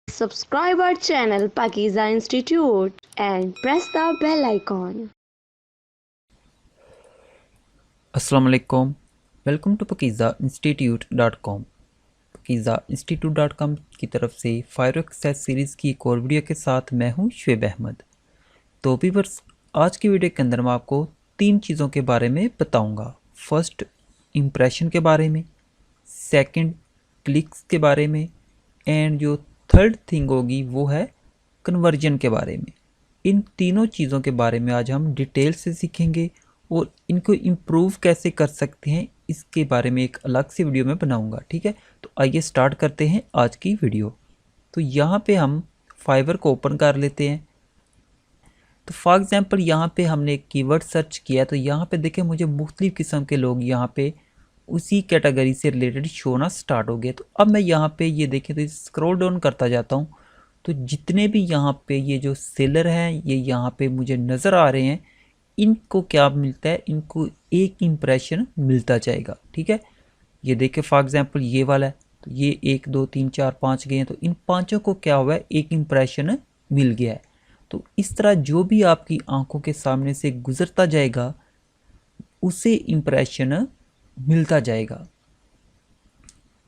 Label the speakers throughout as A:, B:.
A: Subscribe our channel Pakiza Institute and press the bell icon.
B: अस्सलाम वालेकुम, welcome to pakizainstitute.com। pakizainstitute.com की तरफ से फायर एक्सेस सीरीज़ की एक और वीडियो के साथ मैं हूं शुएब अहमद। तो व्यूअर्स, आज की वीडियो के अंदर मैं आपको 3 चीज़ों के बारे में बताऊंगा। फर्स्ट, इम्प्रेशन के बारे में, सेकंड, क्लिक्स के बारे में, एंड जो थर्ड थिंग होगी वो है कन्वर्जन के बारे में। इन तीनों चीज़ों के बारे में आज हम डिटेल से सीखेंगे और इनको इम्प्रूव कैसे कर सकते हैं इसके बारे में एक अलग से वीडियो में बनाऊंगा। ठीक है, तो आइए स्टार्ट करते हैं आज की वीडियो। तो यहाँ पे हम फाइवर को ओपन कर लेते हैं। तो फॉर एग्जांपल यहाँ पे हमने एक कीवर्ड सर्च किया, तो यहाँ पे देखें मुझे मुख्तलिफ़ किस्म के लोग यहाँ पे उसी कैटेगरी से रिलेटेड शो होना स्टार्ट हो गए। तो अब मैं यहाँ पे ये देखें तो स्क्रॉल डाउन करता जाता हूँ, तो जितने भी यहाँ पे ये जो सेलर हैं ये यहाँ पे मुझे नज़र आ रहे हैं, इनको क्या मिलता है, इनको एक इम्प्रेशन मिलता जाएगा। ठीक है, ये देखें फॉर एग्जांपल ये वाला है, तो ये 1 2 3 4 5 गए हैं, तो इन पांचों को क्या हुआ है, एक इम्प्रेशन मिल गया है। तो इस तरह जो भी आपकी आंखों के सामने से गुजरता जाएगा उसे इम्प्रेशन मिलता जाएगा।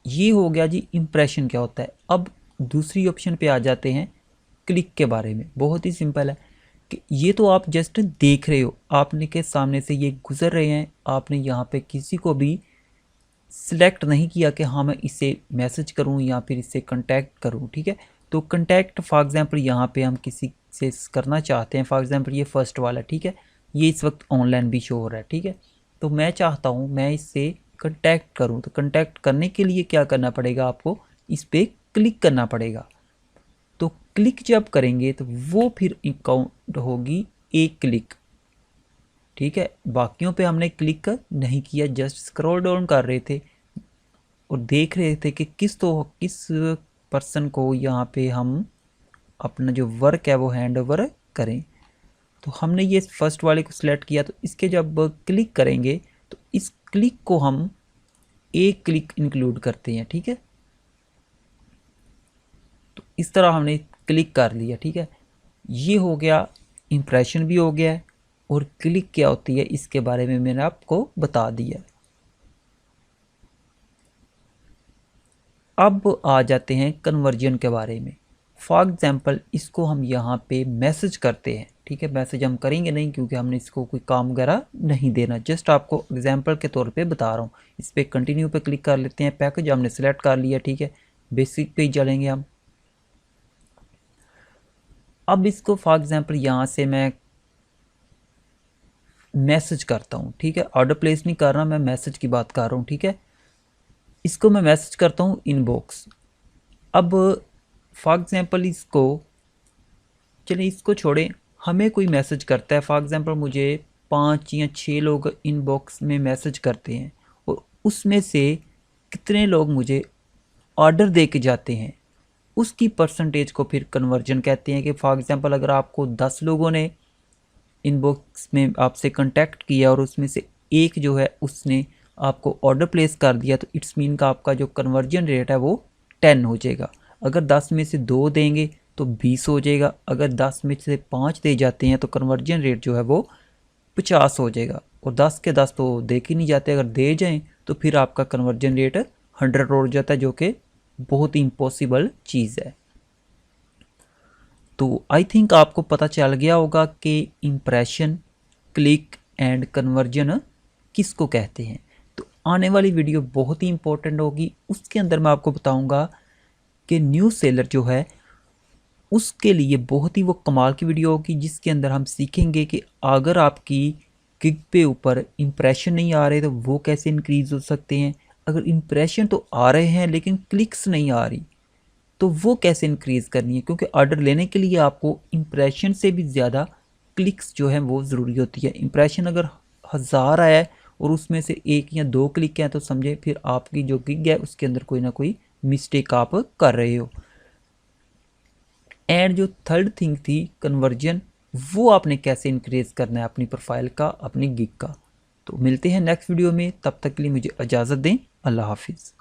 B: ये हो गया जी इम्प्रेशन क्या होता है। अब दूसरी ऑप्शन पे आ जाते हैं, क्लिक के बारे में। बहुत ही सिंपल है कि ये तो आप जस्ट देख रहे हो, आपने के सामने से ये गुजर रहे हैं, आपने यहाँ पे किसी को भी सिलेक्ट नहीं किया कि हाँ मैं इसे मैसेज करूँ या फिर इससे कांटेक्ट करूँ। ठीक है, तो कांटेक्ट फॉर एग्जांपल यहाँ पे हम किसी से करना चाहते हैं। फॉर एग्जांपल ये फर्स्ट वाला, ठीक है, ये इस वक्त ऑनलाइन भी शो हो रहा है। ठीक है, तो मैं चाहता हूँ मैं इससे कांटेक्ट करूँ, तो कांटेक्ट करने के लिए क्या करना पड़ेगा, आपको इस पर क्लिक करना पड़ेगा। तो क्लिक जब करेंगे तो वो फिर काउंट होगी एक क्लिक। ठीक है, बाकियों पे हमने क्लिक नहीं किया, जस्ट स्क्रॉल डाउन कर रहे थे और देख रहे थे कि किस पर्सन को यहाँ पे हम अपना जो वर्क है वो हैंड ओवर करें। तो हमने ये फर्स्ट वाले को सिलेक्ट किया, तो इसके जब क्लिक करेंगे तो इस क्लिक को हम एक क्लिक इंक्लूड करते हैं। ठीक है, तो इस तरह हमने क्लिक कर लिया। ठीक है, ये हो गया, इम्प्रेशन भी हो गया है और क्लिक क्या होती है इसके बारे में मैंने आपको बता दिया। अब आ जाते हैं कन्वर्जन के बारे में। फॉर एग्जांपल इसको हम यहाँ पे मैसेज करते हैं। ठीक है, मैसेज हम करेंगे नहीं क्योंकि हमने इसको कोई काम वगैरह नहीं देना, जस्ट आपको एग्जांपल के तौर पे बता रहा हूँ। इस पर कंटिन्यू पे क्लिक कर लेते हैं, पैकेज हमने सेलेक्ट कर लिया। ठीक है, बेसिक पे ही चलेंगे हम। अब इसको फॉर एग्जांपल यहाँ से मैं मैसेज करता हूँ। ठीक है, ऑर्डर प्लेस नहीं कर रहा, मैं मैसेज की बात कर रहा हूँ। ठीक है, इसको मैं मैसेज करता हूँ इनबॉक्स। अब फॉर एग्जांपल इसको, चलिए इसको छोड़ें, हमें कोई मैसेज करता है, फॉर एग्जांपल मुझे 5 या 6 लोग इनबॉक्स में मैसेज करते हैं और उसमें से कितने लोग मुझे ऑर्डर दे के जाते हैं, उसकी परसेंटेज को फिर कन्वर्जन कहते हैं। कि फॉर एग्जांपल अगर आपको 10 लोगों ने इनबॉक्स में आपसे कांटेक्ट किया और उसमें से एक जो है उसने आपको ऑर्डर प्लेस कर दिया, तो इट्स मीन का आपका जो कन्वर्जन रेट है वो 10 हो जाएगा। अगर 10 में से 2 देंगे तो 20 हो जाएगा। अगर 10 में से 5 दे जाते हैं तो कन्वर्जन रेट जो है वो 50 हो जाएगा। और 10 के 10 तो दे के नहीं जाते, अगर दे जाएं तो फिर आपका कन्वर्जन रेट 100 हो जाता है, जो कि बहुत ही इम्पॉसिबल चीज़ है। तो आई थिंक आपको पता चल गया होगा कि इम्प्रेशन, क्लिक एंड कन्वर्जन किसको कहते हैं। तो आने वाली वीडियो बहुत ही इंपॉर्टेंट होगी, उसके अंदर मैं आपको बताऊंगा कि न्यू सेलर जो है उसके लिए बहुत ही वो कमाल की वीडियो होगी, जिसके अंदर हम सीखेंगे कि अगर आपकी गिग पे ऊपर इम्प्रेशन नहीं आ रहे तो वो कैसे इंक्रीज़ हो सकते हैं। अगर इम्प्रेशन तो आ रहे हैं लेकिन क्लिक्स नहीं आ रही तो वो कैसे इंक्रीज़ करनी है, क्योंकि ऑर्डर लेने के लिए आपको इम्प्रेशन से भी ज़्यादा क्लिक्स जो है वो ज़रूरी होती है। इम्प्रेशन अगर 1000 आया है और उसमें से 1 या 2 क्लिक हैं तो समझे फिर आपकी जो गिग है उसके अंदर कोई ना कोई मिस्टेक आप कर रहे हो। एंड जो थर्ड थिंग थी कन्वर्जन, वो आपने कैसे इंक्रीज़ करना है अपनी प्रोफाइल का, अपनी गिग का। तो मिलते हैं नेक्स्ट वीडियो में, तब तक के लिए मुझे इजाज़त दें। अल्लाह हाफिज़।